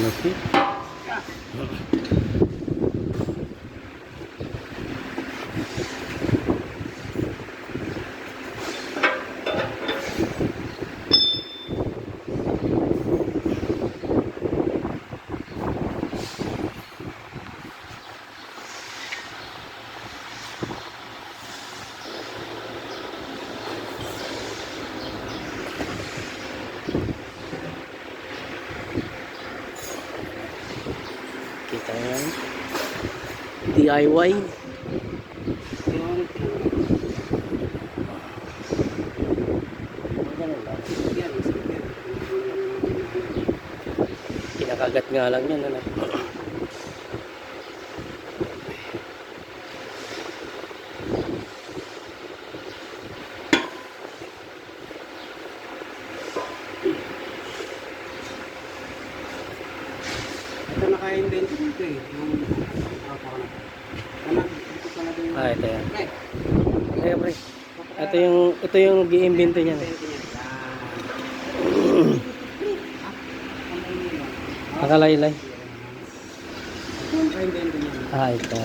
Lupit. Kita yan. DIY. Kinakagat nga lang yan. Ano? Ito naka-invento dito eh. Ito yan. Kaya pre. Ito yung gi-invento niya. Nakalaylay. Ito.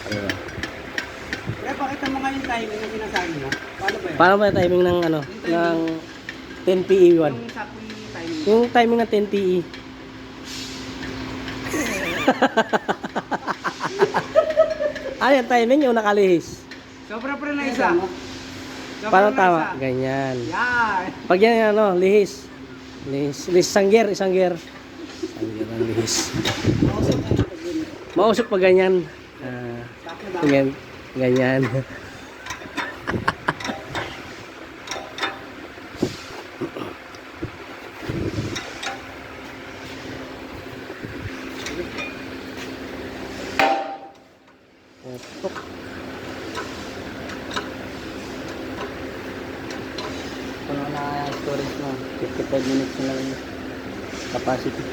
Ayan. Kaya pakita mo nga yung timing na sinasabi mo. Paano ba yan? Paano ba yung timing ng ano? Ng 10 PE1? Yung sakto yung timing. Yung timing ng 10 PE. Yung timing yung nakalihis. Sobra pa rin na isa. Paano tama? Ganyan. Yan. Pag yan ano, lihis. Lihis sangger, isangger. Sangger ang lihis. Mausok pa ganyan. Ganyan. Puno na storage mo. 55 minutes na lang capacity.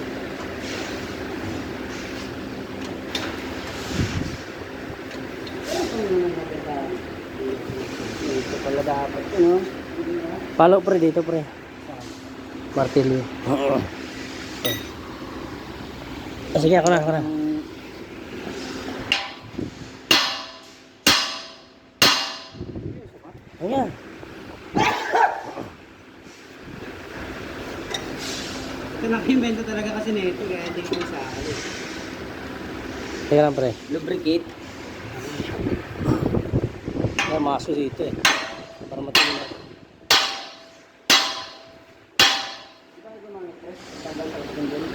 Ito pala dapat no? Palo pre dito pre. Martilyo. Sige ako na. Ayan. Ito naka-invento talaga kasi nito kaya hindi ko sa Teka lang pre. lubricate. May maso dito eh. Para matulog natin.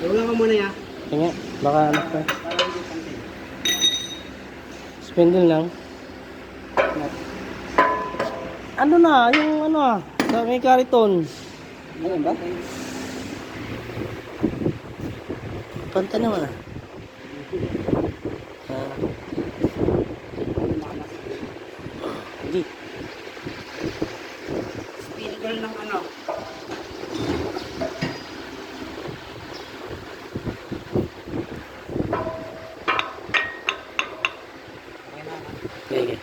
Wala ka muna ya. Kanya, baka ano pa. Para hindi pantay. Spindle lang. Ano na, yung ano sa may kariton. Ano ba? Panta naman Hindi. Speed girl ng ano? Okay.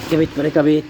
Kabit, balik kabit.